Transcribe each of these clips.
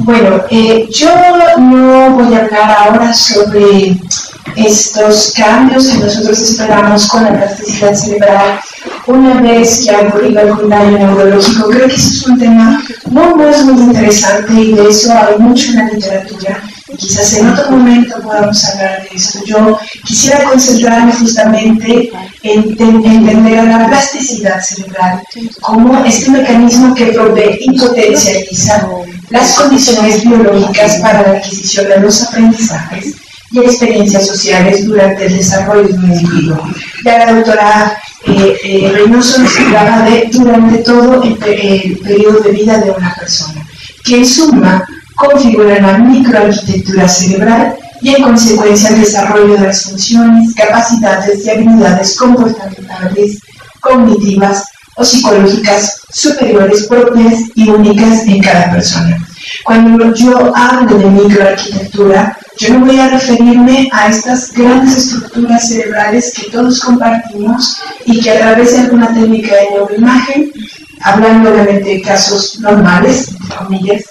Bueno, yo no voy a hablar ahora sobre estos cambios que nosotros esperamos con la plasticidad cerebral una vez que ha ocurrido algún daño neurológico. Creo que ese es un tema no es muy interesante y de eso hay mucho en la literatura. Y quizás en otro momento podamos hablar de esto. Yo quisiera concentrarme justamente en entender a la plasticidad cerebral como este mecanismo que provee y potencializa las condiciones biológicas para la adquisición de los aprendizajes y experiencias sociales durante el desarrollo de un individuo. Ya la doctora Reynoso nos hablaba de durante todo el periodo de vida de una persona, que en suma configuran la microarquitectura cerebral y en consecuencia el desarrollo de las funciones, capacidades y habilidades comportamentales, cognitivas o psicológicas superiores propias y únicas en cada persona. Cuando yo hablo de microarquitectura, yo no voy a referirme a estas grandes estructuras cerebrales que todos compartimos y que a través de alguna técnica de neuroimagen, hablando obviamente de casos normales, entre comillas,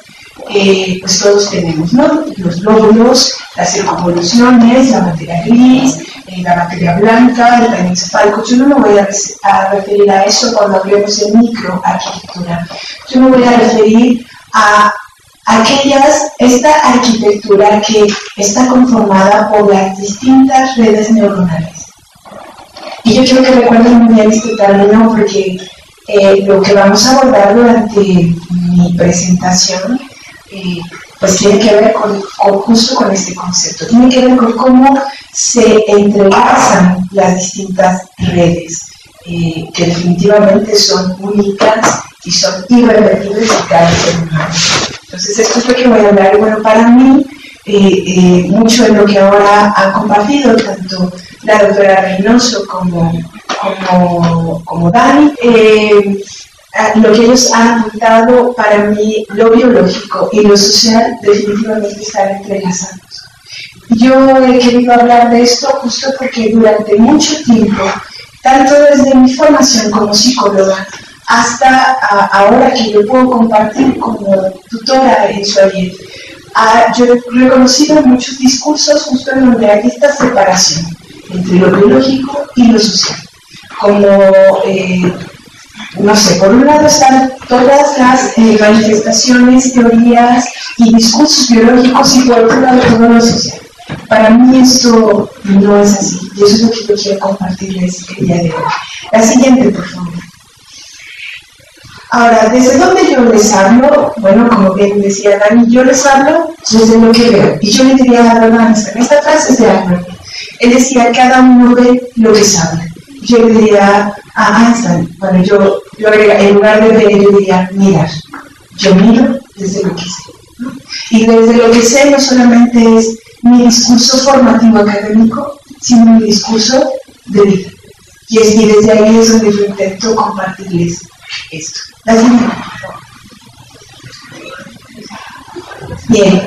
pues todos tenemos, ¿no? Los lóbulos, las circunvoluciones, la materia gris, la materia blanca, el daño encefálico. Yo no me voy a referir a eso cuando hablemos de microarquitectura. Yo me voy a referir a esta arquitectura que está conformada por las distintas redes neuronales. Y yo quiero que recuerden muy bien este término porque lo que vamos a abordar durante mi presentación pues tiene que ver justo con este concepto, tiene que ver con cómo se entrelazan las distintas redes, que definitivamente son únicas y son irrepetibles de cada ser humano. Entonces esto es lo que voy a hablar. Bueno, para mí, mucho de lo que ahora han compartido tanto la doctora Reynoso como Dani, lo que ellos han apuntado, para mí, lo biológico y lo social definitivamente están entrelazados. Yo he querido hablar de esto justo porque durante mucho tiempo, tanto desde mi formación como psicóloga, hasta ahora que yo puedo compartir como tutora en Suaviet, yo he reconocido muchos discursos justo en donde hay esta separación entre lo biológico y lo social. Como no sé, por un lado están todas las manifestaciones, teorías y discursos biológicos y por otro lado todo lo social. Para mí esto no es así y eso es lo que yo quiero compartirles el día de hoy. La siguiente, por favor. Ahora, ¿desde dónde yo les hablo? Bueno, como bien decía Dani, yo les hablo desde lo que veo. Y yo le diría a Albert Einstein, esta frase es de Albert. Él decía, cada uno ve lo que sabe. Yo le diría a Einstein, bueno, yo en lugar de ver, yo diría mirar. Yo miro desde lo que sé, ¿no? Y desde lo que sé no solamente es mi discurso formativo académico, sino mi discurso de vida. Y desde ahí es donde yo intento compartirles esto. La siguiente. Bien,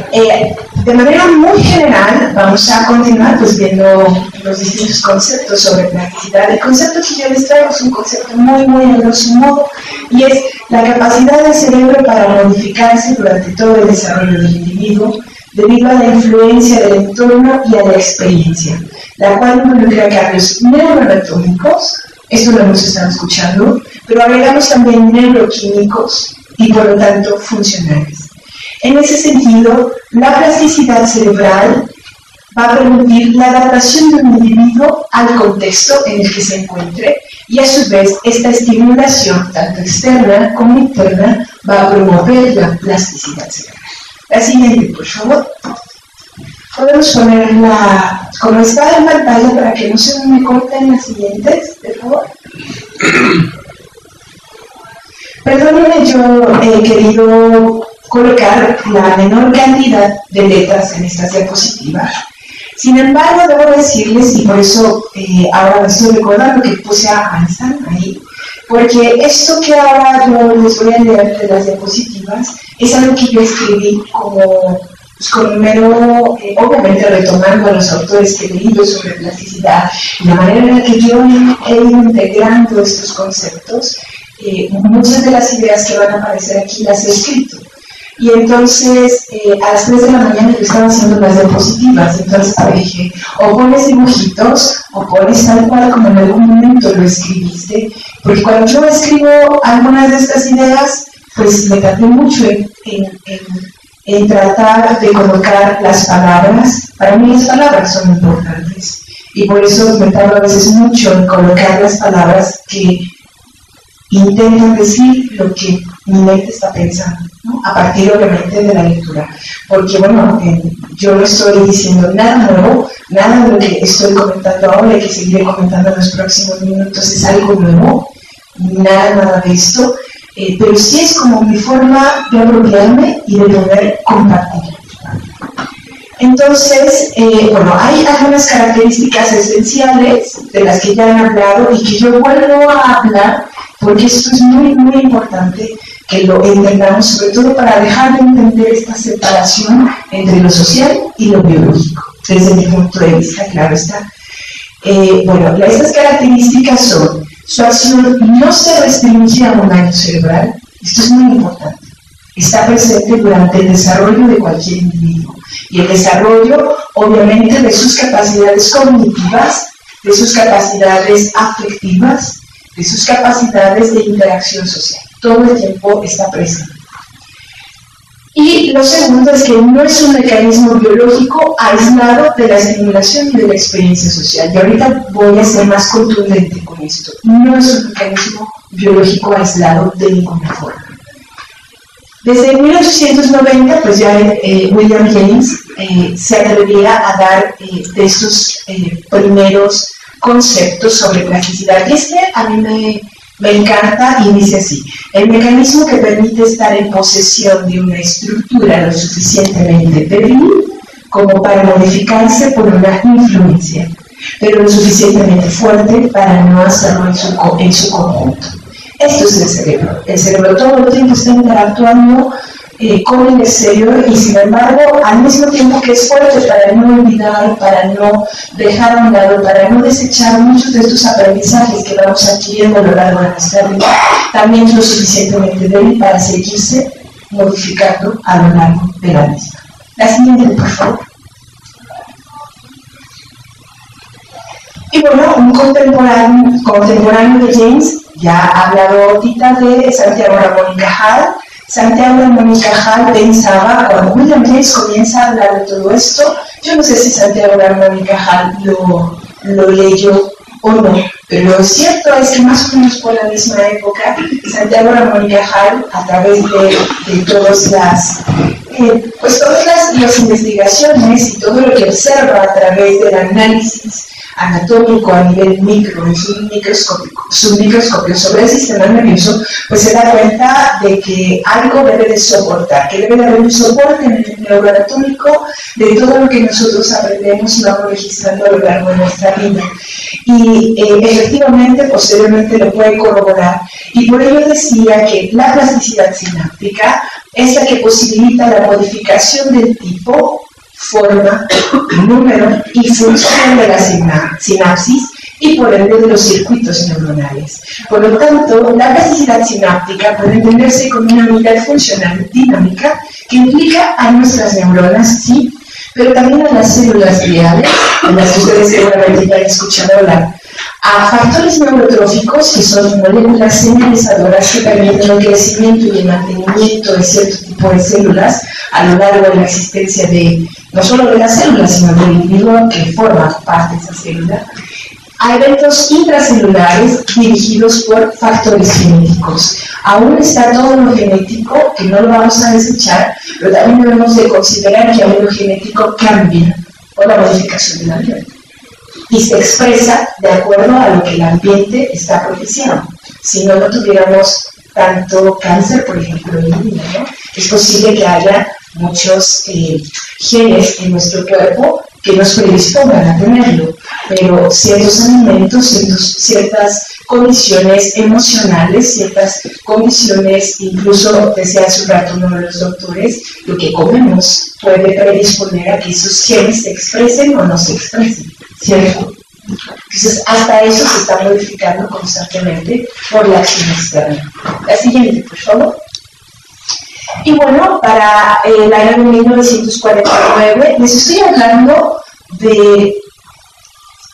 de manera muy general vamos a continuar pues viendo los distintos conceptos sobre plasticidad. El concepto que yo les traigo es un concepto muy a grosso modo y es la capacidad del cerebro para modificarse durante todo el desarrollo del individuo debido a la influencia del entorno y a la experiencia, la cual involucra cambios neuroanatómicos, esto lo hemos estado escuchando, pero agregamos también neuroquímicos y por lo tanto funcionales. En ese sentido, la plasticidad cerebral va a permitir la adaptación de un individuo al contexto en el que se encuentre y a su vez esta estimulación, tanto externa como interna, va a promover la plasticidad cerebral. La siguiente, por favor. Podemos ponerla como está en pantalla para que no se me corten las siguientes, por favor. Perdónenme, yo he querido colocar la menor cantidad de letras en estas diapositivas. Sin embargo, debo decirles, y por eso ahora me estoy recordando que puse a Einstein ahí, porque esto que ahora yo les voy a leer de las diapositivas es algo que yo escribí como con mero, obviamente retomando a los autores que he leído sobre plasticidad y la manera en la que yo he ido integrando estos conceptos. Muchas de las ideas que van a aparecer aquí las he escrito. Y entonces a las 3 de la mañana yo estaba haciendo las diapositivas, entonces dije, o pones dibujitos o pones tal cual como en algún momento lo escribiste, porque cuando yo escribo algunas de estas ideas, pues me tardé mucho en tratar de colocar las palabras. Para mí las palabras son importantes y por eso me tardo a veces mucho en colocar las palabras que intentan decir lo que mi mente está pensando, ¿no? A partir obviamente de la lectura, porque bueno, yo no estoy diciendo nada nuevo, nada de lo que estoy comentando ahora y que seguiré comentando en los próximos minutos es algo nuevo, nada de esto, pero sí es como mi forma de apropiarme y de poder compartir. Entonces, bueno, hay algunas características esenciales de las que ya han hablado y que yo vuelvo a hablar porque esto es muy, muy importante que lo entendamos, sobre todo para dejar de entender esta separación entre lo social y lo biológico, desde mi punto de vista, claro está. Bueno, estas características son: su acción no se restringe a un daño cerebral, esto es muy importante, está presente durante el desarrollo de cualquier individuo, y el desarrollo, obviamente, de sus capacidades cognitivas, de sus capacidades afectivas, de sus capacidades de interacción social. Todo el tiempo está presente. Y lo segundo es que no es un mecanismo biológico aislado de la estimulación y de la experiencia social. Y ahorita voy a ser más contundente con esto. No es un mecanismo biológico aislado de ninguna forma. Desde 1890, pues ya William James se atrevía a dar de estos primeros conceptos sobre plasticidad. Y a mí me encanta y dice así: el mecanismo que permite estar en posesión de una estructura lo suficientemente débil como para modificarse por una influencia, pero lo suficientemente fuerte para no hacerlo en su conjunto. Esto es el cerebro. El cerebro todo el tiempo está interactuando con el exterior y, sin embargo, al mismo tiempo que es fuerte para no olvidar, para no dejar a un lado, para no desechar muchos de estos aprendizajes que vamos adquiriendo a lo largo de nuestra vida, también es lo suficientemente débil para seguirse modificando a lo largo de la misma. La siguiente, por favor. Y bueno, un contemporáneo de James ya ha hablado ahorita de Santiago Ramón y Cajal. Santiago Ramón y Cajal pensaba, cuando William James comienza a hablar de todo esto, yo no sé si Santiago Ramón y Cajal lo leyó o no, pero lo cierto es que más o menos por la misma época, Santiago Ramón y Cajal, a través de todas las investigaciones y todo lo que observa a través del análisis anatómico a nivel micro, en su microscopio sobre el sistema nervioso, pues se da cuenta de que algo debe de soportar, que debe de haber un soporte en el neuroanatómico de todo lo que nosotros aprendemos y vamos registrando a lo largo de nuestra vida. Y efectivamente, posteriormente lo puede corroborar. Y por ello decía que la plasticidad sináptica es la que posibilita la modificación del tipo, forma, número y función de la sinapsis y por ende de los circuitos neuronales. Por lo tanto, la plasticidad sináptica puede entenderse como una unidad funcional dinámica que implica a nuestras neuronas, sí, pero también a las células gliales, en las que ustedes seguramente ya han escuchado hablar, a factores neurotróficos, que son moléculas señalizadoras que permiten el crecimiento y el mantenimiento de cierto tipo de células a lo largo de la existencia de no solo de las células, sino del individuo que forma parte de esa célula, a eventos intracelulares dirigidos por factores genéticos. Aún está todo lo genético, que no lo vamos a desechar, pero también debemos de considerar que aún lo genético cambia por la modificación del ambiente y se expresa de acuerdo a lo que el ambiente está propiciando. Si no tuviéramos tanto cáncer, por ejemplo, en el niño, ¿no? Es posible que haya muchos genes en nuestro cuerpo que nos predispongan a tenerlo, pero ciertos alimentos, ciertas condiciones emocionales, ciertas condiciones, incluso decía hace un rato uno de los doctores, lo que comemos puede predisponer a que esos genes se expresen o no se expresen, ¿cierto? Entonces, hasta eso se está modificando constantemente por la acción externa. La siguiente, por favor. Y bueno, para el año 1949 les estoy hablando de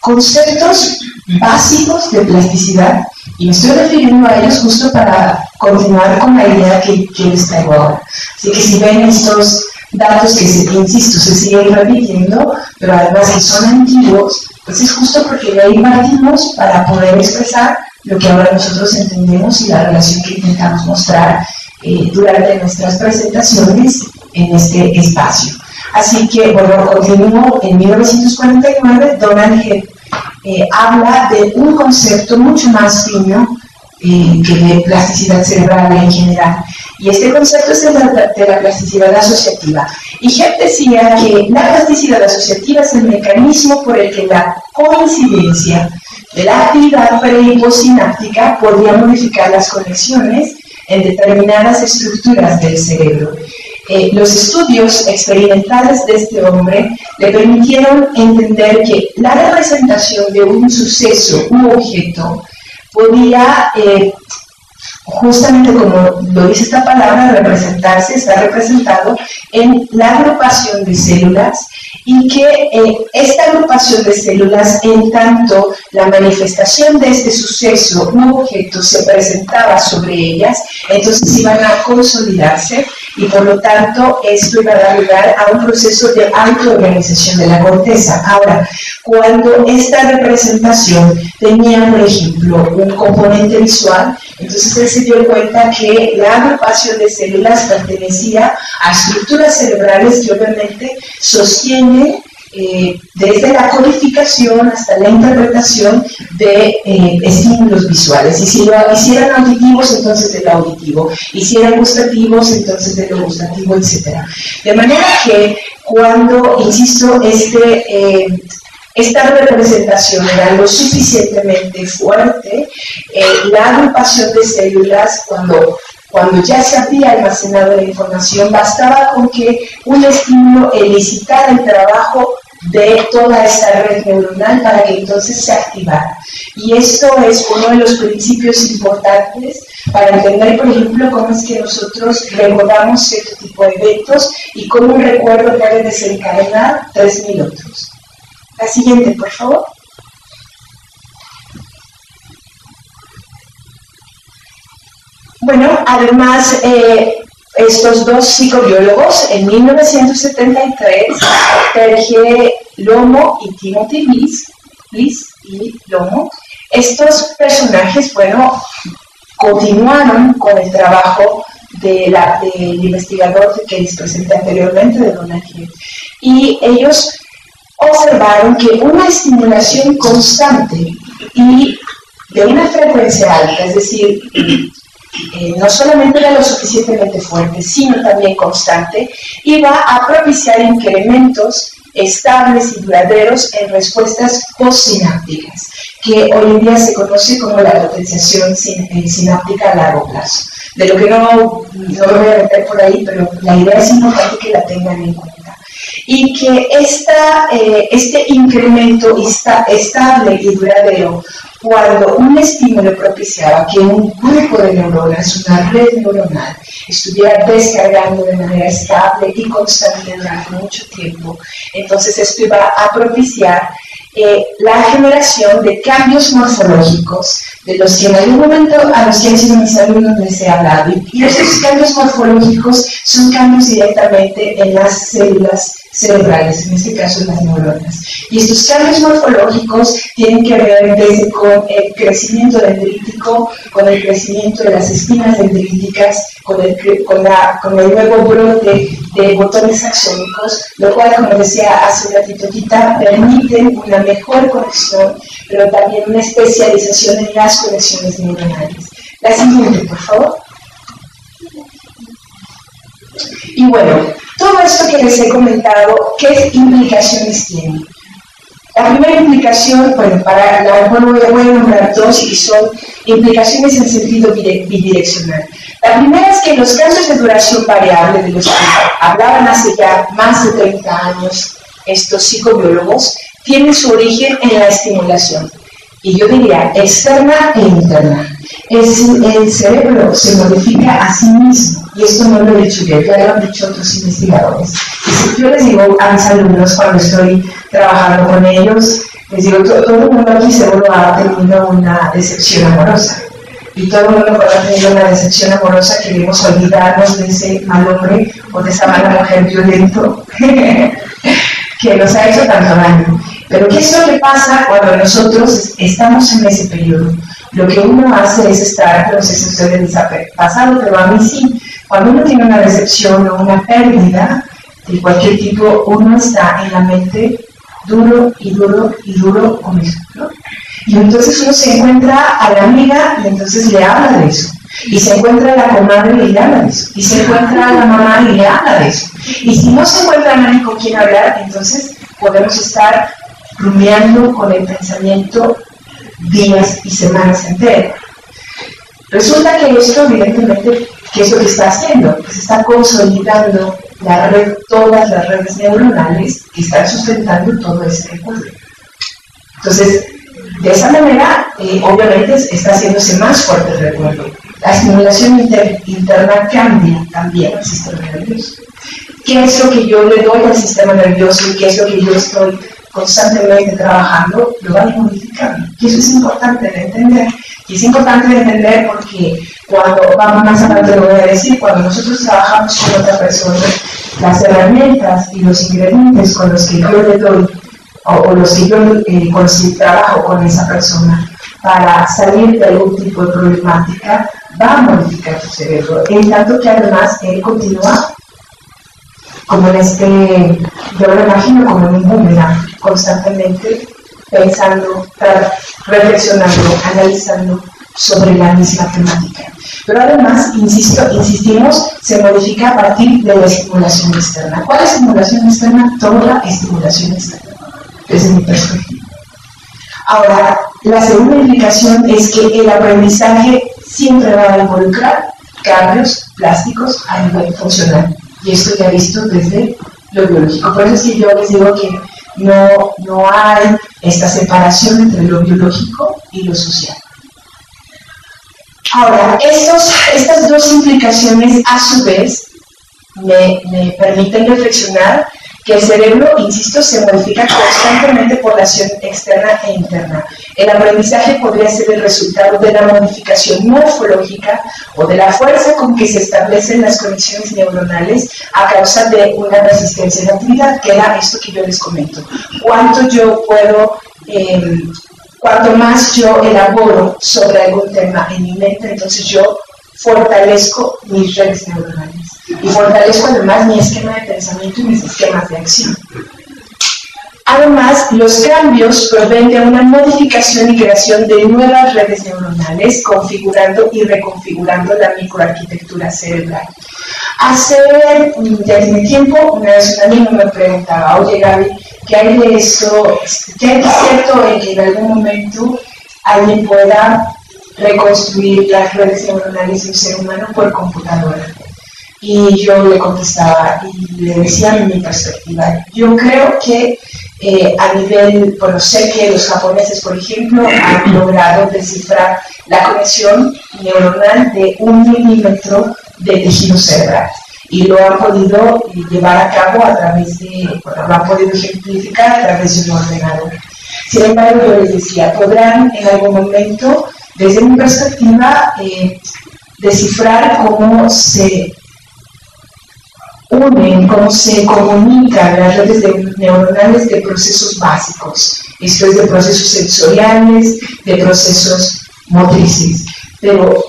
conceptos básicos de plasticidad y me estoy refiriendo a ellos justo para continuar con la idea que yo les traigo ahora. Así que si ven estos datos que, insisto, se siguen repitiendo, pero además que son antiguos, pues es justo porque de ahí partimos para poder expresar lo que ahora nosotros entendemos y la relación que intentamos mostrar durante nuestras presentaciones en este espacio. Así que, bueno, continúo. En 1949, Donald Hebb habla de un concepto mucho más fino que de plasticidad cerebral en general. Y este concepto es de la plasticidad asociativa. Y Hebb decía que la plasticidad asociativa es el mecanismo por el que la coincidencia de la actividad pre- y postsináptica podría modificar las conexiones en determinadas estructuras del cerebro. Los estudios experimentales de este hombre le permitieron entender que la representación de un suceso u objeto podía, justamente como lo dice esta palabra, representarse, está representado en la agrupación de células y que esta agrupación de células, en tanto la manifestación de este suceso u objeto se presentaba sobre ellas, entonces iban a consolidarse y por lo tanto esto iba a dar lugar a un proceso de autoorganización de la corteza. Ahora, cuando esta representación tenía, por ejemplo, un componente visual, entonces él se dio cuenta que la agrupación de células pertenecía a estructuras cerebrales que obviamente sostienen desde la codificación hasta la interpretación de estímulos visuales. Y si lo hicieran auditivos, entonces de lo auditivo. Y si eran gustativos, entonces de lo gustativo, etc. De manera que cuando, insisto, esta representación era lo suficientemente fuerte, la agrupación de células, cuando ya se había almacenado la información, bastaba con que un estímulo elicitara el trabajo de toda esta red neuronal para que entonces se activara. Y esto es uno de los principios importantes para entender, por ejemplo, cómo es que nosotros recordamos cierto tipo de eventos y cómo un recuerdo puede desencadenar 3.000 otros. La siguiente, por favor. Bueno, además, estos dos psicobiólogos, en 1973, Sergei Lomo y Timothy Bliss y Lomo, estos personajes, bueno, continuaron con el trabajo del investigador que les presenté anteriormente, de Donald Hebb, y ellos observaron que una estimulación constante y de una frecuencia alta, es decir, no solamente era lo suficientemente fuerte, sino también constante, iba a propiciar incrementos estables y duraderos en respuestas postsinápticas, que hoy en día se conoce como la potenciación sináptica a largo plazo. De lo que no me voy a meter por ahí, pero la idea es importante que la tengan en cuenta. Y que este incremento estable y duradero, cuando un estímulo propiciaba que un grupo de neuronas, una red neuronal, estuviera descargando de manera estable y constante durante mucho tiempo, entonces esto iba a propiciar la generación de cambios morfológicos, de los que en algún momento a los que han sido mis alumnos les he hablado. Y estos cambios morfológicos son cambios directamente en las células cerebrales, en este caso en las neuronas. Y estos cambios morfológicos tienen que ver desde con el crecimiento dendrítico, con el crecimiento de las espinas dendríticas, con el nuevo brote de botones axónicos, lo cual, como decía hace un ratito, permiten una mejor conexión, pero también una especialización en las conexiones neuronales. La siguiente, por favor. Y bueno, todo esto que les he comentado, ¿qué implicaciones tiene? La primera implicación, bueno, voy a nombrar dos y son implicaciones en sentido bidireccional. La primera es que los cambios de duración variable de los que hablaban hace ya más de 30 años estos psicobiólogos tienen su origen en la estimulación. Y yo diría externa e interna. El cerebro se modifica a sí mismo Y esto no lo he dicho yo, ya lo han dicho otros investigadores. Y si yo les digo a mis alumnos cuando estoy trabajando con ellos, les digo, todo el mundo aquí seguro ha tenido una decepción amorosa. Y todo el mundo cuando ha tenido una decepción amorosa queremos olvidarnos de ese mal hombre o de esa mala mujer violento que nos ha hecho tanto daño. Pero ¿qué es lo que pasa cuando nosotros estamos en ese periodo? Lo que uno hace es estar, no sé si ustedes les ha pasado, pero a mí sí. Cuando uno tiene una decepción o una pérdida de cualquier tipo, uno está en la mente duro y duro y duro con eso, ¿no? Y entonces uno se encuentra a la amiga y entonces le habla de eso. Y se encuentra a la comadre y le habla de eso. Y se encuentra a la mamá y le habla de eso. Y si no se encuentra a nadie con quien hablar, entonces podemos estar rumiando con el pensamiento días y semanas enteras. Resulta que esto, evidentemente, ¿qué es lo que está haciendo? Pues está consolidando la red, todas las redes neuronales que están sustentando todo ese recuerdo. Entonces, de esa manera, obviamente, está haciéndose más fuerte el recuerdo. La estimulación interna cambia también el sistema nervioso. ¿Qué es lo que yo le doy al sistema nervioso y qué es lo que yo estoy constantemente trabajando? Lo va modificando. Y eso es importante de entender. Y es importante de entender porque cuando, vamos más adelante lo voy a decir, cuando nosotros trabajamos con otra persona, las herramientas y los ingredientes con los que yo le doy o los que yo trabajo con esa persona para salir de algún tipo de problemática, va a modificar su cerebro, en tanto que además él continúa como en yo lo imagino como en un boomerang, constantemente pensando, reflexionando, analizando sobre la misma temática. Pero además, insistimos, se modifica a partir de la estimulación externa. ¿Cuál es estimulación externa? Toda estimulación externa, desde mi perspectiva. Ahora, la segunda implicación es que el aprendizaje siempre va a involucrar cambios plásticos a nivel funcional. Y esto ya visto desde lo biológico. Por eso es que yo les digo que no hay esta separación entre lo biológico y lo social. Ahora, estas dos implicaciones a su vez me permiten reflexionar que el cerebro, insisto, se modifica constantemente por la acción externa e interna. El aprendizaje podría ser el resultado de la modificación morfológica o de la fuerza con que se establecen las conexiones neuronales a causa de una resistencia de actividad, que era esto que yo les comento. Cuanto más yo elaboro sobre algún tema en mi mente, entonces yo fortalezco mis redes neuronales y fortalezco además mi esquema de pensamiento y mis esquemas de acción. Además, los cambios proveen de una modificación y creación de nuevas redes neuronales, configurando y reconfigurando la microarquitectura cerebral. Ya tiene tiempo, una vez un amigo me preguntaba, oye Gaby, ¿qué hay de esto? ¿Qué es cierto en que en algún momento alguien pueda reconstruir las redes neuronales de un ser humano por computadora? Y yo le contestaba y le decía mi perspectiva. Yo creo que a nivel, bueno, sé que los japoneses, por ejemplo, han logrado descifrar la conexión neuronal de 1 milímetro de tejido cerebral y lo han podido llevar a cabo a través lo han podido ejemplificar a través de un ordenador. Sin embargo, yo les decía, podrán en algún momento, desde mi perspectiva, descifrar cómo se unen, cómo se comunican las redes neuronales de procesos básicos, esto es de procesos sensoriales, de procesos motrices, pero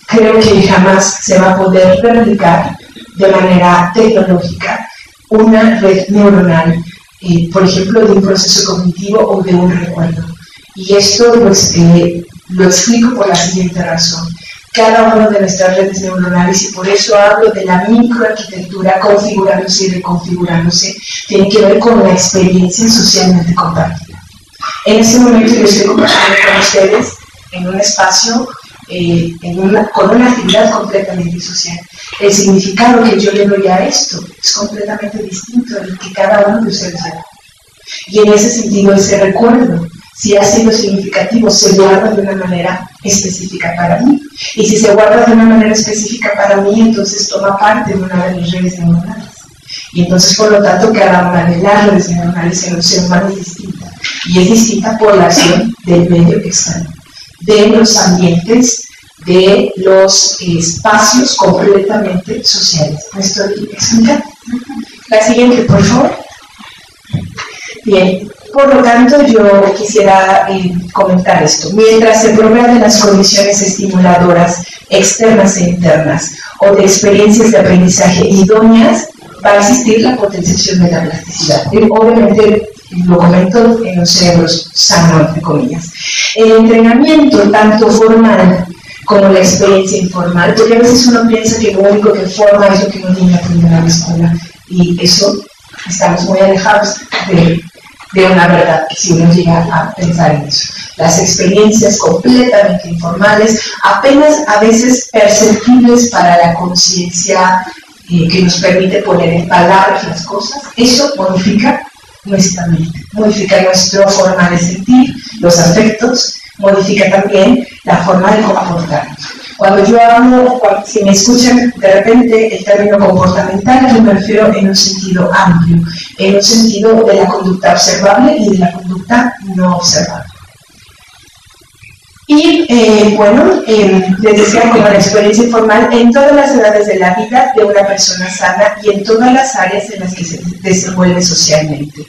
creo que jamás se va a poder replicar de manera tecnológica una red neuronal, por ejemplo, de un proceso cognitivo o de un recuerdo. Y esto lo explico por la siguiente razón. Cada una de nuestras redes neuronales, y por eso hablo de la microarquitectura configurándose y reconfigurándose, tiene que ver con la experiencia socialmente compartida. En este momento yo estoy compartiendo con ustedes en un espacio, con una actividad completamente social. El significado que yo le doy a esto es completamente distinto del que cada uno de ustedes le da. Y en ese sentido, ese recuerdo si ha sido significativo, se guarda de una manera específica para mí. Y si se guarda de una manera específica para mí, entonces toma parte de una de mis redes neuronales. Y entonces, por lo tanto, cada una de las redes neuronales en un ser humano es distinta. Y es distinta por la acción del medio externo, de los ambientes, de los espacios completamente sociales. ¿Me estoy explicando? La siguiente, por favor. Bien. Por lo tanto, yo quisiera comentar esto. Mientras se provean las condiciones estimuladoras externas e internas o de experiencias de aprendizaje idóneas, va a existir la potenciación de la plasticidad. Obviamente, lo comento en los cerebros sanos, entre comillas. El entrenamiento, tanto formal como la experiencia informal, porque a veces uno piensa que lo único que forma es lo que uno tiene que aprender en la escuela, y eso estamos muy alejados de una verdad, que si uno llega a pensar en eso. Las experiencias completamente informales, apenas a veces perceptibles para la conciencia que nos permite poner en palabras las cosas, eso modifica nuestra mente, modifica nuestra forma de sentir, los afectos, modifica también la forma de comportarnos. Cuando yo hablo, si me escuchan de repente el término comportamental, yo me refiero en un sentido amplio, en un sentido de la conducta observable y de la conducta no observable. Y bueno, les decía, como la experiencia informal en todas las edades de la vida de una persona sana y en todas las áreas en las que se desenvuelve socialmente.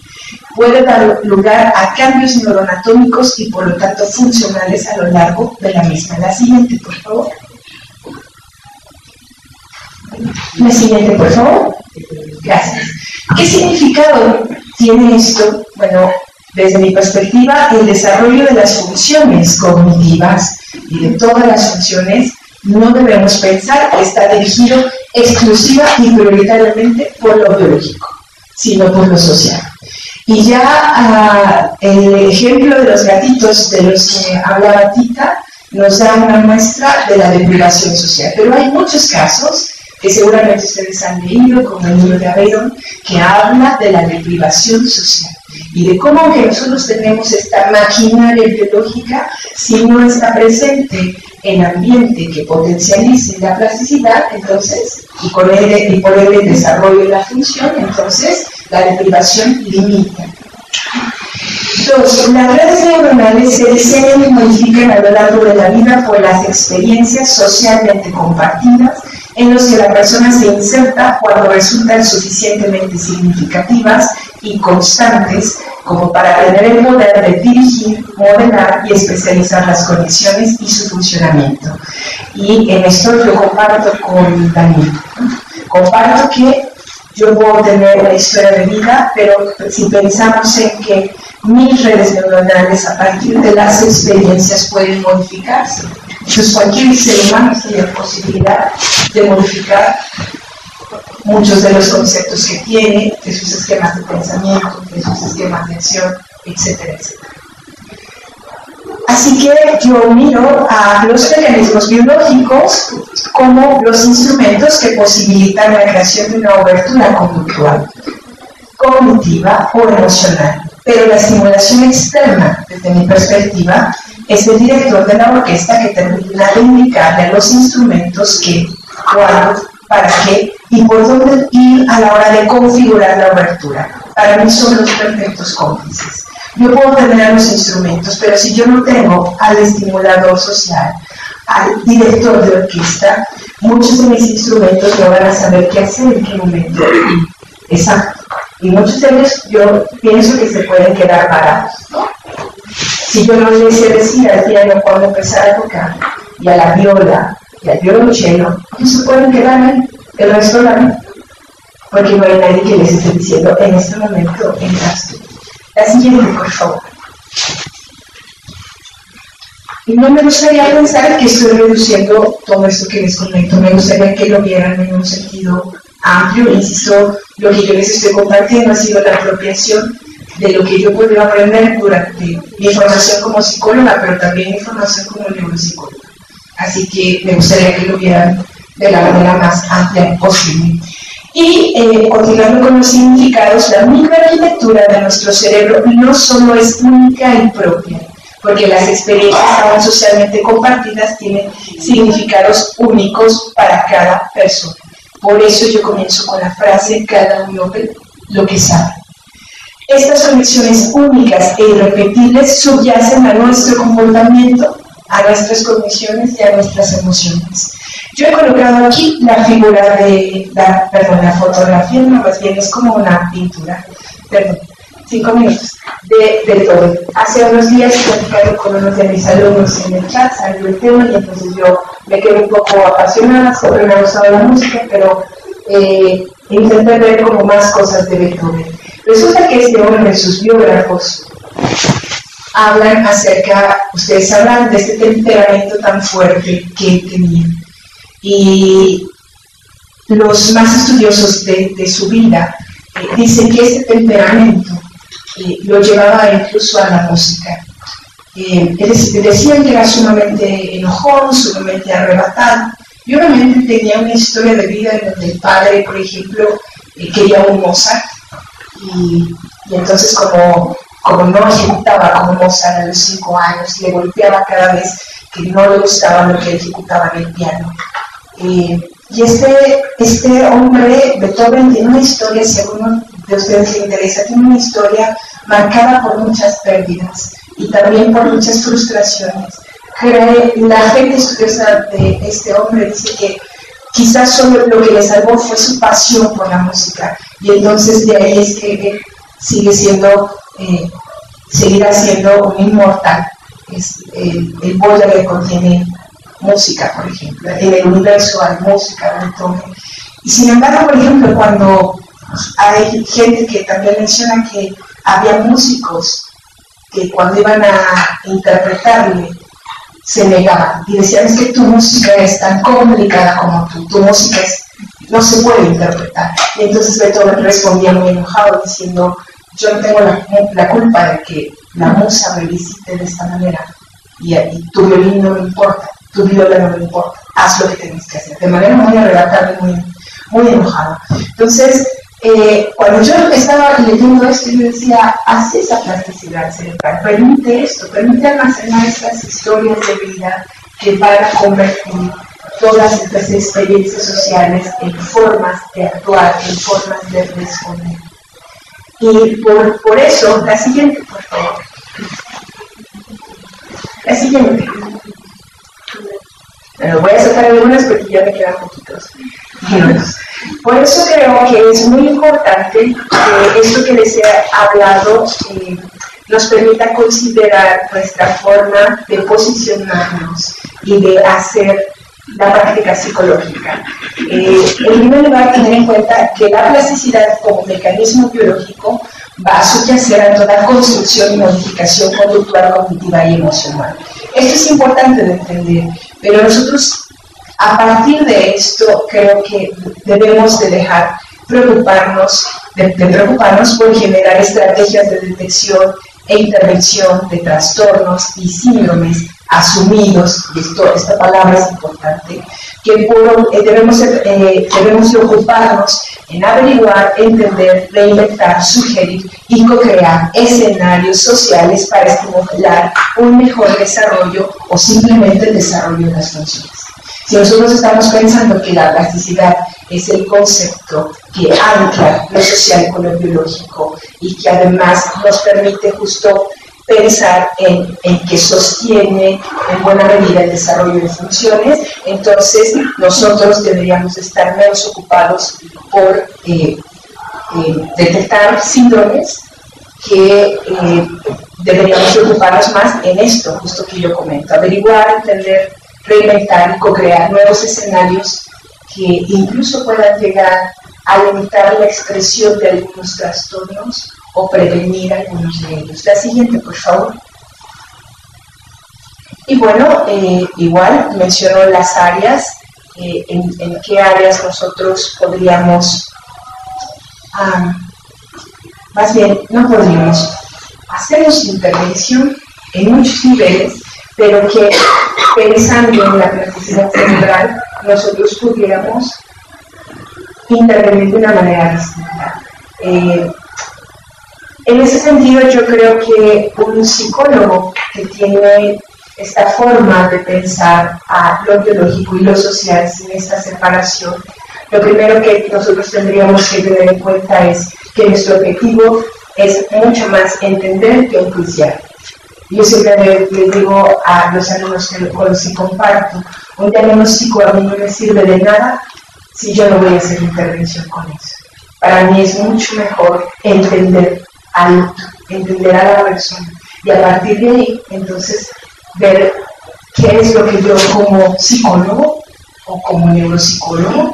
Puede dar lugar a cambios neuroanatómicos y por lo tanto funcionales a lo largo de la misma. La siguiente, por favor. La siguiente, por favor. Gracias. ¿Qué significado tiene esto? Bueno, desde mi perspectiva, el desarrollo de las funciones cognitivas y de todas las funciones no debemos pensar que está dirigido exclusiva y prioritariamente por lo biológico, sino por lo social. Y ya el ejemplo de los gatitos de los que hablaba Tita nos da una muestra de la deprivación social. Pero hay muchos casos que seguramente ustedes han leído, como el libro de Averon, que habla de la deprivación social y de cómo que nosotros tenemos esta maquinaria biológica, si no está presente el ambiente que potencialice la plasticidad, entonces, y por ende el desarrollo de la función, entonces la deprivación limita. Dos, las redes neuronales se diseñan y modifican a lo largo de la vida por las experiencias socialmente compartidas en los que la persona se inserta cuando resultan suficientemente significativas y constantes como para tener el poder de dirigir, modelar y especializar las conexiones y su funcionamiento. Y en esto yo comparto con Daniel. Comparto que yo puedo tener una historia de vida, pero si pensamos en que mis redes neuronales a partir de las experiencias pueden modificarse, entonces cualquier ser humano tiene la posibilidad de modificar muchos de los conceptos que tiene, de sus esquemas de pensamiento, de sus esquemas de acción, etcétera, etcétera. Así que yo miro a los mecanismos biológicos como los instrumentos que posibilitan la creación de una obertura conductual, cognitiva o emocional. Pero la estimulación externa, desde mi perspectiva, es el director de la orquesta que termina de indicarle a los instrumentos qué, cuándo, para qué y por dónde ir a la hora de configurar la obertura. Para mí son los perfectos cómplices. Yo puedo tener los instrumentos, pero si yo no tengo al estimulador social, al director de orquesta, muchos de mis instrumentos no van a saber qué hacer en qué momento. Exacto. Y muchos de ellos yo pienso que se pueden quedar parados, ¿no? Si yo no les sé decir al piano cuando empezar a tocar, y a la viola, y al violonchelo, no se pueden quedar ahí el resto de la vida, porque no hay nadie que les esté diciendo en este momento entras tú. La siguiente, por favor. Y no me gustaría pensar que estoy reduciendo todo esto que les comento, me gustaría que lo vieran en un sentido amplio. Insisto, lo que yo les estoy compartiendo ha sido la apropiación de lo que yo puedo aprender durante mi formación como psicóloga, pero también mi formación como neuropsicóloga. Así que me gustaría que lo vieran de la manera más amplia posible. Y continuando con los significados, la microarquitectura de nuestro cerebro no solo es única y propia, porque las experiencias aún socialmente compartidas tienen significados únicos para cada persona. Por eso yo comienzo con la frase, cada uno ve lo que sabe. Estas conexiones únicas e irrepetibles subyacen a nuestro comportamiento, a nuestras cogniciones y a nuestras emociones. Yo he colocado aquí la figura la fotografía, no, más bien es como una pintura, 5 minutos, de Beethoven. Hace unos días he platicado con uno de mis alumnos en el chat, salió el tema y entonces yo me quedé un poco apasionada, siempre me ha gustado la música, pero intenté ver como más cosas de Beethoven. Resulta que este hombre, sus biógrafos, hablan acerca, ustedes hablan de este temperamento tan fuerte que él tenía. Y los más estudiosos de su vida dicen que este temperamento lo llevaba incluso a la música. Decían que era sumamente enojón, sumamente arrebatado, y obviamente tenía una historia de vida en donde el padre, por ejemplo, quería un Mozart, y entonces como no ejecutaba como Mozart a los 5 años, le golpeaba cada vez que no le gustaba lo que ejecutaba en el piano. Y este hombre, Beethoven, tiene una historia, si a alguno de ustedes le interesa, tiene una historia marcada por muchas pérdidas y también por muchas frustraciones. La gente estudiosa de este hombre dice que quizás solo lo que le salvó fue su pasión por la música, y entonces de ahí es que él seguirá siendo un inmortal. El Boiler que contiene música, por ejemplo, en el universo hay música, Beethoven. Y sin embargo, por ejemplo, cuando hay gente que también menciona que había músicos que cuando iban a interpretarle se negaban y decían, es que tu música es tan complicada como tu música no se puede interpretar. Y entonces Beethoven respondía muy enojado diciendo, yo no tengo la culpa de que la musa me visite de esta manera, y tu violín no me importa, tu viola no me importa, haz lo que tienes que hacer, de manera muy arrebatada y muy enojada. Entonces, cuando yo estaba leyendo esto, yo decía, haz esa plasticidad cerebral, permite esto, permite almacenar esas historias de vida que van a convertir todas estas experiencias sociales en formas de actuar, en formas de responder. Y por eso, la siguiente, por favor. La siguiente. Bueno, voy a sacar algunas porque ya me quedan poquitos minutos. Por eso creo que es muy importante que esto que les he hablado nos permita considerar nuestra forma de posicionarnos y de hacer la práctica psicológica. En primer lugar, tener en cuenta que la plasticidad como mecanismo biológico va a subyacer a toda construcción y modificación conductual, cognitiva y emocional. Esto es importante de entender, pero nosotros a partir de esto creo que debemos de dejar preocuparnos por generar estrategias de detección e intervención de trastornos y síndromes asumidos, y esta palabra es importante, que debemos de ocuparnos en averiguar, entender, reinventar, sugerir y co-crear escenarios sociales para estimular un mejor desarrollo o simplemente el desarrollo de las funciones. Si nosotros estamos pensando que la plasticidad es el concepto que ancla lo social con lo biológico y que además nos permite justo pensar en que sostiene en buena medida el desarrollo de funciones, entonces nosotros deberíamos estar menos ocupados por detectar síndromes que deberíamos ocuparnos más en esto, justo que yo comento, averiguar, entender, reinventar y co-crear nuevos escenarios que incluso puedan llegar a limitar la expresión de algunos trastornos o prevenir algunos de ellos. La siguiente, por favor. Y bueno, igual menciono las áreas, en qué áreas nosotros podríamos, más bien, no podríamos, hacemos intervención en muchos niveles, pero que pensando en la plasticidad cerebral, nosotros pudiéramos intervenir de una manera distinta. En ese sentido, yo creo que un psicólogo que tiene esta forma de pensar a lo biológico y lo social sin esta separación, lo primero que nosotros tendríamos que tener en cuenta es que nuestro objetivo es mucho más entender que enjuiciar. Yo siempre les digo a los alumnos con los que comparto, un diagnóstico a mí no me sirve de nada si yo no voy a hacer intervención con eso. Para mí es mucho mejor entender a la persona y a partir de ahí, entonces, ver qué es lo que yo como psicólogo o como neuropsicólogo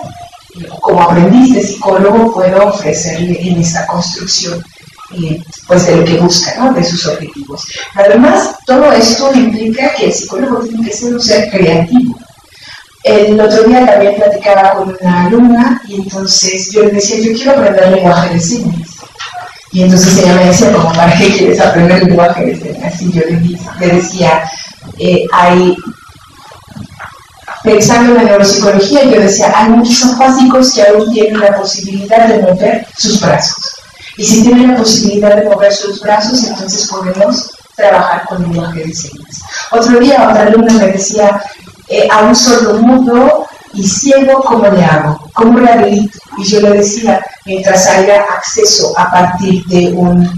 o como aprendiz de psicólogo puedo ofrecerle en esta construcción pues de lo que busca, ¿no? De sus objetivos. Además, todo esto implica que el psicólogo tiene que ser un ser creativo. El otro día también platicaba con una alumna y entonces yo le decía, yo quiero aprender lenguaje de señas. Y entonces ella me decía, ¿cómo para qué quieres aprender el lenguaje de señas? Y yo le decía, pensando en la neuropsicología, yo decía, hay muchos básicos que aún tienen la posibilidad de mover sus brazos. Y si tienen la posibilidad de mover sus brazos, entonces podemos trabajar con el lenguaje de señas. Otro día otra alumna me decía, a un sordomudo y ciego, ¿cómo le hago? ¿Cómo rehabilito? Y yo le decía, mientras haya acceso a partir de una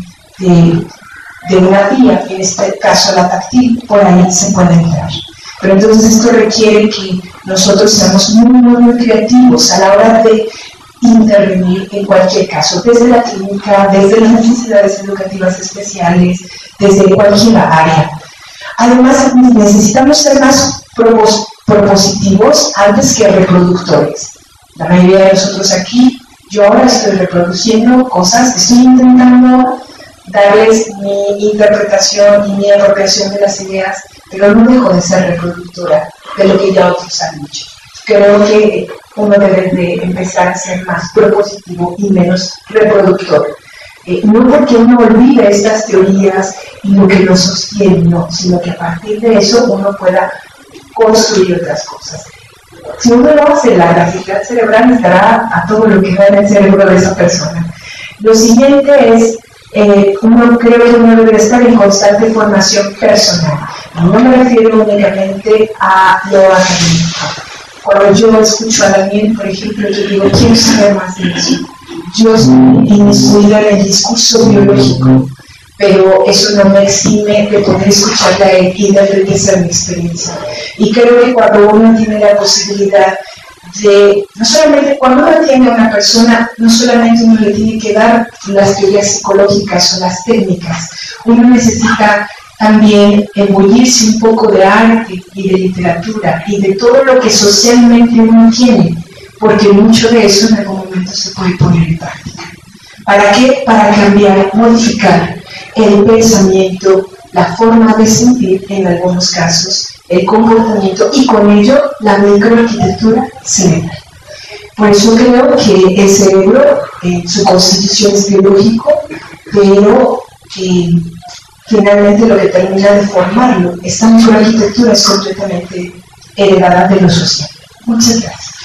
vía, en este caso la táctil, por ahí se puede entrar. Pero entonces esto requiere que nosotros seamos muy creativos a la hora de intervenir en cualquier caso, desde la clínica, desde las necesidades educativas especiales, desde cualquier área. Además, necesitamos ser más propositivos antes que reproductores. La mayoría de nosotros aquí, yo ahora estoy reproduciendo cosas, estoy intentando darles mi interpretación y mi apropiación de las ideas, pero no dejo de ser reproductora de lo que ya otros han dicho. Creo que uno debe de empezar a ser más propositivo y menos reproductor. No porque uno olvide estas teorías y lo que nos sostiene, no, sino que a partir de eso uno pueda construir otras cosas. Si uno lo hace, la plasticidad cerebral estará a todo lo que va en el cerebro de esa persona. Lo siguiente es, uno creo que uno debe estar en constante formación personal. No me refiero únicamente a lo académico. Cuando yo escucho a Daniel, por ejemplo, yo digo, quiero saber más de eso. Yo estoy inmiscuida en el discurso biológico, pero eso no me exime de poder escucharla a él y de enriquecer mi experiencia. Y creo que cuando uno tiene la posibilidad de, no solamente cuando uno atiende a una persona, no solamente uno le tiene que dar las teorías psicológicas o las técnicas, uno necesita también embullirse un poco de arte y de literatura y de todo lo que socialmente uno tiene, porque mucho de eso en algún momento se puede poner en práctica. ¿Para qué? Para cambiar, modificar el pensamiento, la forma de sentir en algunos casos, el comportamiento y con ello la microarquitectura cerebral. Por eso creo que el cerebro, su constitución es biológico, pero finalmente lo que termina de formarlo, esta microarquitectura es completamente heredada de lo social. Muchas gracias.